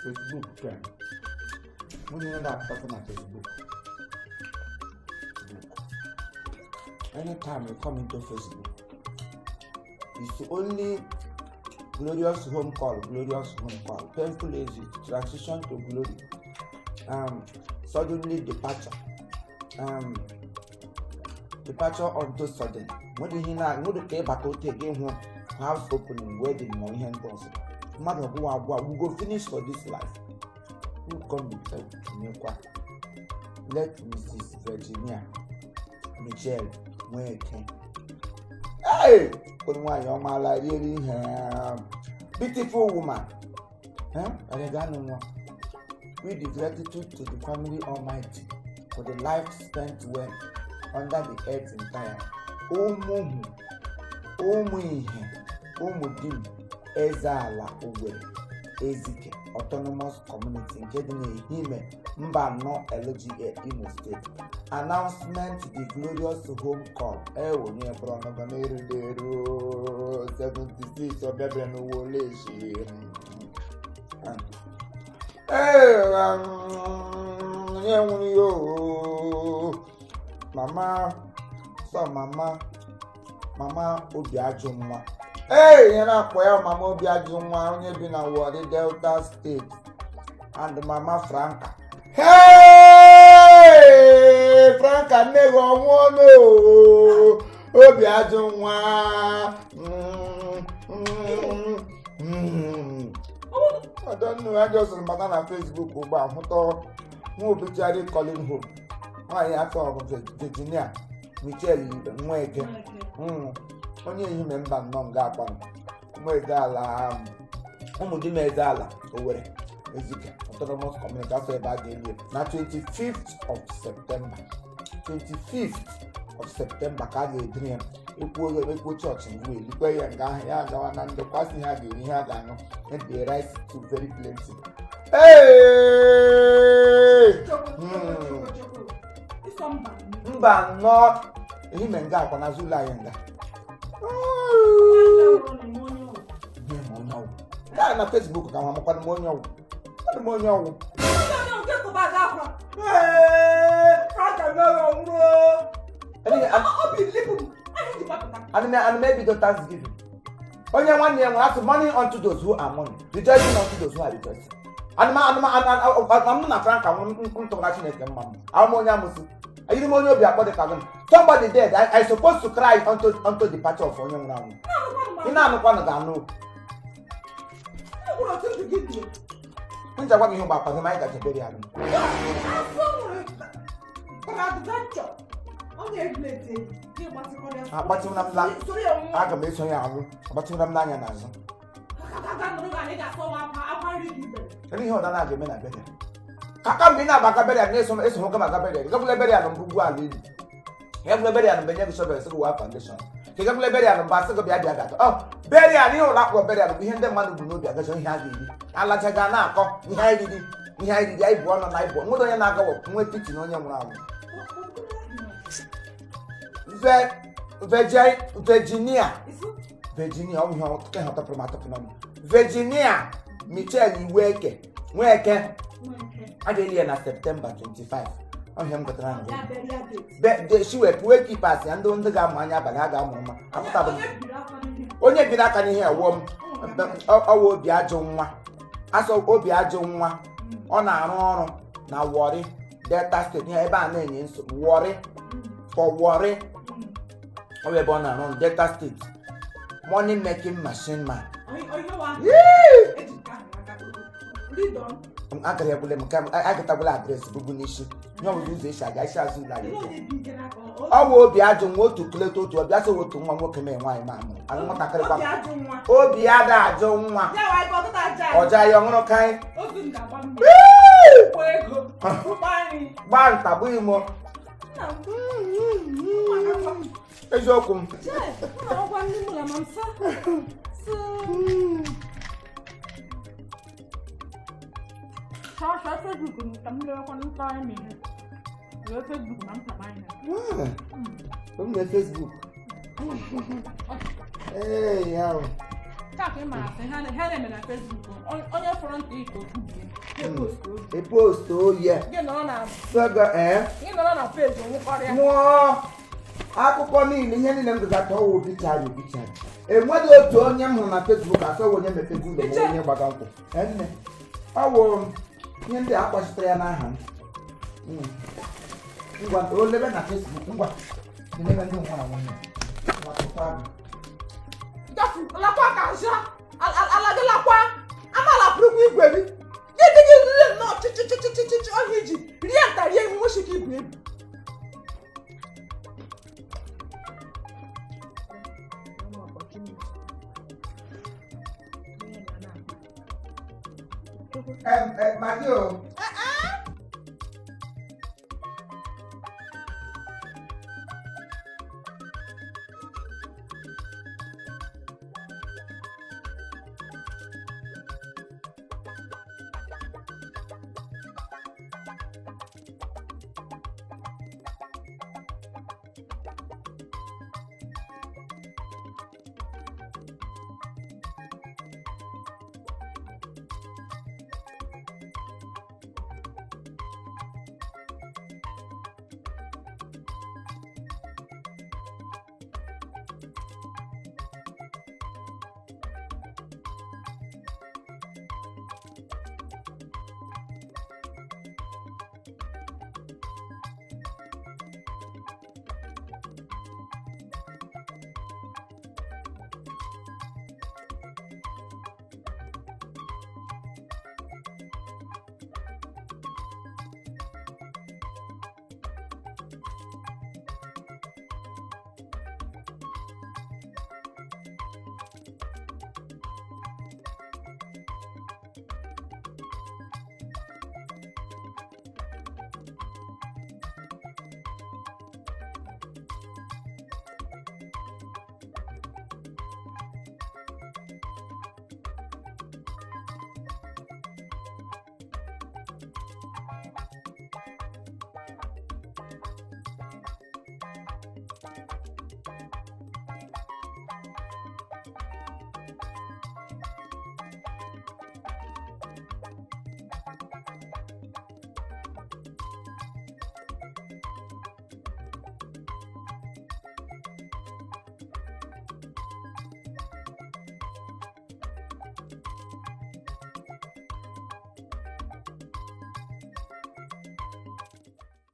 Facebook friend. When you know that person on Facebook. Anytime you come into Facebook, it's only glorious home call, painful exit, transition to glory, suddenly departure, departure unto sudden. When you hear no the pay back out again home, house opening, wedding, no hand boss. Matter who are we go finish for this life. Who come with let Mrs. Virginia Michelle Wake. Hey! Really beautiful woman. With the gratitude to the family Almighty for the life spent well under the earth entire. Umudim Ezala Uwe Ezike Autonomous Community including Ime Mbano LGA Imo State. Announcement the glorious home call. Ewo ni ebro no gameru deru 76 obebe no wole shi. Nyewuni yo. Mama obi ajumwa. Yana kwa mama obi ajumwa onye bi na Warri Delta State and mama Franca. Hey, Franca nego wono obi ajumwa. I don't know. I just remember on Facebook about who obituary calling home. I have to Virginia Michelle Mweke. Only you remember non-Gapan. Mwedala, Umudimezala, away. Ezekiel, Autonomous Community, that's about the year. Now, 25th of September. 25th of September, Kadi Dream. Equal church in Will. You pay and Gahan and the passing had you had and the rice to very plenty. Hey! But not him and Gapan Azula and that. Na Facebook kama mkwani monyo. And maybe the Thanksgiving. Only one year we have to money unto those who are money, rejoicing unto those who are rejoicing. And I'm not frank. I'm somebody dead. I supposed to cry unto the departure of Onyem Ram. You know, I'm going to know. I'm going to back the mic at the very end. But you have not. I can make some young, but you have not. Anyhow, I get men. Kakambina Bacabella, Nelson is Hokabacabella, Gableberia and Buguali. Gableberia and Benjamin Service who are foundation. The Gableberia and Basso Biaga. Oh, Beria, you know, like Beria, we had the man who know the other he had it. Alachagana, he had it. He had the eye one on night, more than an hour, more teaching on your round. Virginia, can have a promoter. Virginia, Michelle, Wake. I did in September 25. On him got around. But she were poor keepers and don't the Gamania Balaga Mama. Only be that can hear warm. Oh, Biajonwa. I saw Obiajonwa on our own. Now, Warri Delta State near Ebananians, Warri for Warri. Oh, we're born on Delta State. Money making machine man. I can have address Bugunishi. No use this. I shall see like it. I will be adding what to Cleto to a glass of water. One more command, my mamma. I don't want to cut about. Oh, the other John. Or Jayon kind. Banta Buimo. It's open. Facebook tấm lơ con coi mình lơ Facebook nắm thả bay này. Đúng là Facebook. Hey, nhau. nke a ka ị mara asị ha na-eme na Facebook onye fọrọ ntị ike okubie post oye gị nọrọ na peji nwụkọrịa nwụọ akụkọ niile ihe niile m gụgata ọwụ obichara enweghị otu onye m hụrụ na Facebook asọghị onye mepezi mgbe ma onye gbaga nkwụ nne ọ wụrụ ihe ndị a kpọchitere ya n'aha m ngwa olebe na Facebook ngwa elebe ndị nwa nwunye lakwa ka nza alagị lakwa amala pụrụkwa igwe gị gị dịghị rie nnọọ chichichichichichi ọhịa iji rie nta rie ihu nwochi ka ibu ebu Maggi